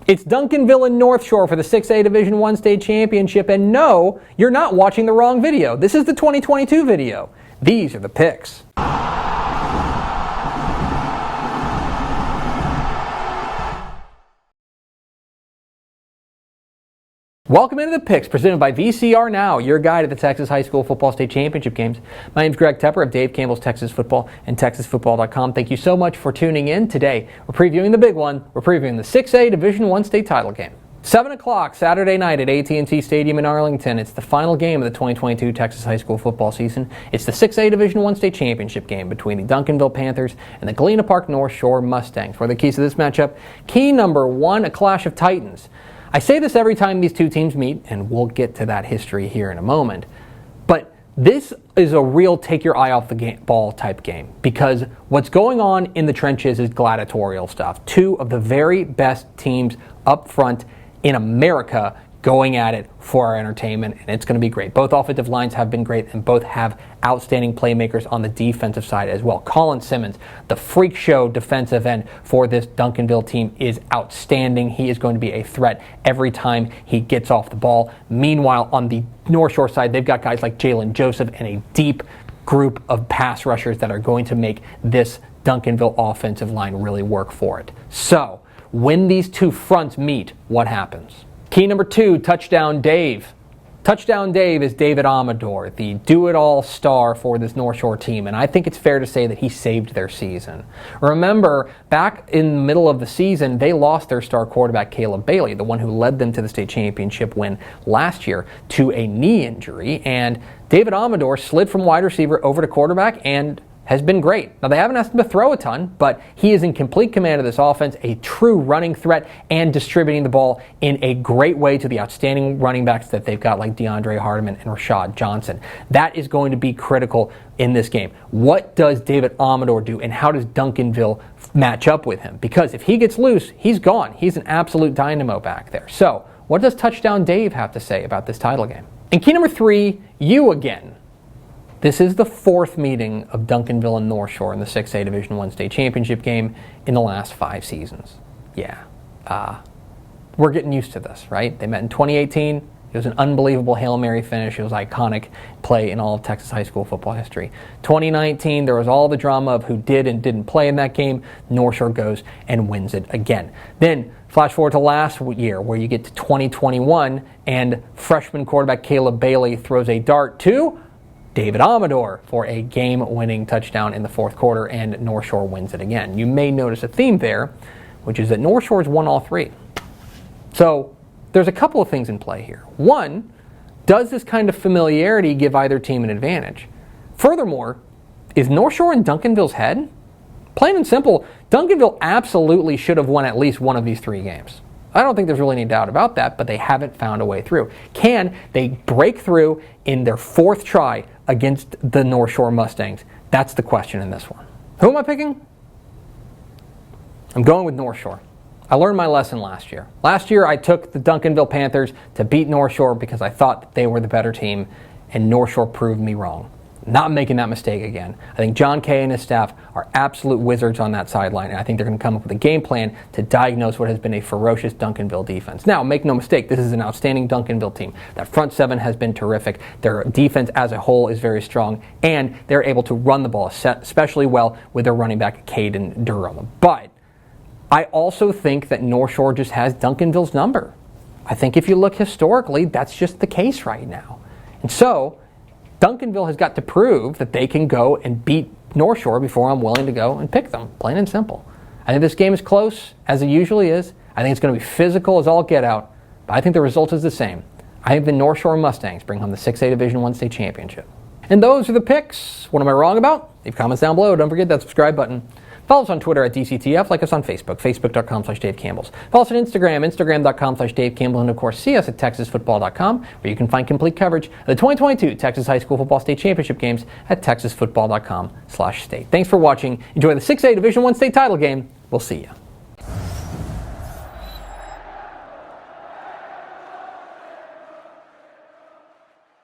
It's Duncanville and North Shore for the 6A Division I State Championship, and no, you're not watching the wrong video. This is the 2022 video. These are the picks. Welcome into the picks presented by VCR Now, your guide to the Texas High School Football State Championship games. My name is Greg Tepper of Dave Campbell's Texas Football and TexasFootball.com. Thank you so much for tuning in. Today, we're previewing the big one. We're previewing the 6A Division I State title game. 7 o'clock Saturday night at AT&T Stadium in Arlington. It's the final game of the 2022 Texas High School football season. It's the 6A Division I State Championship game between the Duncanville Panthers and the Galena Park North Shore Mustangs. What are the keys to this matchup? Key number one, a clash of titans. I say this every time these two teams meet, and we'll get to that history here in a moment. But this is a real take your eye off the ball type game, because what's going on in the trenches is gladiatorial stuff. Two of the very best teams up front in America going at it for our entertainment, and it's going to be great. Both offensive lines have been great, and both have outstanding playmakers on the defensive side as well. Colin Simmons, the freak show defensive end for this Duncanville team, is outstanding. He is going to be a threat every time he gets off the ball. Meanwhile, on the North Shore side, they've got guys like Jalen Joseph and a deep group of pass rushers that are going to make this Duncanville offensive line really work for it. So, when these two fronts meet, what happens? Key number two, Touchdown Dave. Touchdown Dave is David Amador, the do-it-all star for this North Shore team, and I think it's fair to say that he saved their season. Remember, back in the middle of the season, they lost their star quarterback, Caleb Bailey, the one who led them to the state championship win last year, to a knee injury, and David Amador slid from wide receiver over to quarterback and has been great. Now, they haven't asked him to throw a ton, but he is in complete command of this offense, a true running threat, and distributing the ball in a great way to the outstanding running backs that they've got, like DeAndre Hardiman and Rashad Johnson. That is going to be critical in this game. What does David Amador do, and how does Duncanville match up with him? Because if he gets loose, he's gone. He's an absolute dynamo back there. So, what does Touchdown Dave have to say about this title game? And key number three, you again. This is the fourth meeting of Duncanville and North Shore in the 6A Division I State Championship game in the last 5 seasons. Yeah, we're getting used to this, right? They met in 2018. It was an unbelievable Hail Mary finish. It was an iconic play in all of Texas high school football history. 2019, there was all the drama of who did and didn't play in that game. North Shore goes and wins it again. Then, flash forward to last year, where you get to 2021, and freshman quarterback Caleb Bailey throws a dart to David Amador for a game-winning touchdown in the fourth quarter, and North Shore wins it again. You may notice a theme there, which is that North Shore's won all three. So there's a couple of things in play here. One, does this kind of familiarity give either team an advantage? Furthermore, is North Shore in Duncanville's head? Plain and simple, Duncanville absolutely should have won at least one of these 3 games. I don't think there's really any doubt about that, but they haven't found a way through. Can they break through in their 4th try against the North Shore Mustangs? That's the question in this one. Who am I picking? I'm going with North Shore. I learned my lesson last year. Last year, I took the Duncanville Panthers to beat North Shore because I thought that they were the better team, and North Shore proved me wrong. Not making that mistake again. I think John Kay and his staff are absolute wizards on that sideline, and I think they're going to come up with a game plan to diagnose what has been a ferocious Duncanville defense. Now, make no mistake, this is an outstanding Duncanville team. That front 7 has been terrific. Their defense as a whole is very strong, and they're able to run the ball especially well with their running back, Caden Durham. But I also think that North Shore just has Duncanville's number. I think if you look historically, that's just the case right now. And so, Duncanville has got to prove that they can go and beat North Shore before I'm willing to go and pick them, plain and simple. I think this game is close, as it usually is. I think it's going to be physical as all get out, but I think the result is the same. I think the North Shore Mustangs bring home the 6A Division I State Championship. And those are the picks. What am I wrong about? Leave comments down below. Don't forget that subscribe button. Follow us on Twitter at DCTF. Like us on Facebook, facebook.com/Dave Campbell's. Follow us on Instagram, instagram.com/Dave Campbell. And of course, see us at TexasFootball.com, where you can find complete coverage of the 2022 Texas High School Football State Championship games at TexasFootball.com/state. Thanks for watching. Enjoy the 6A Division I State title game. We'll see you.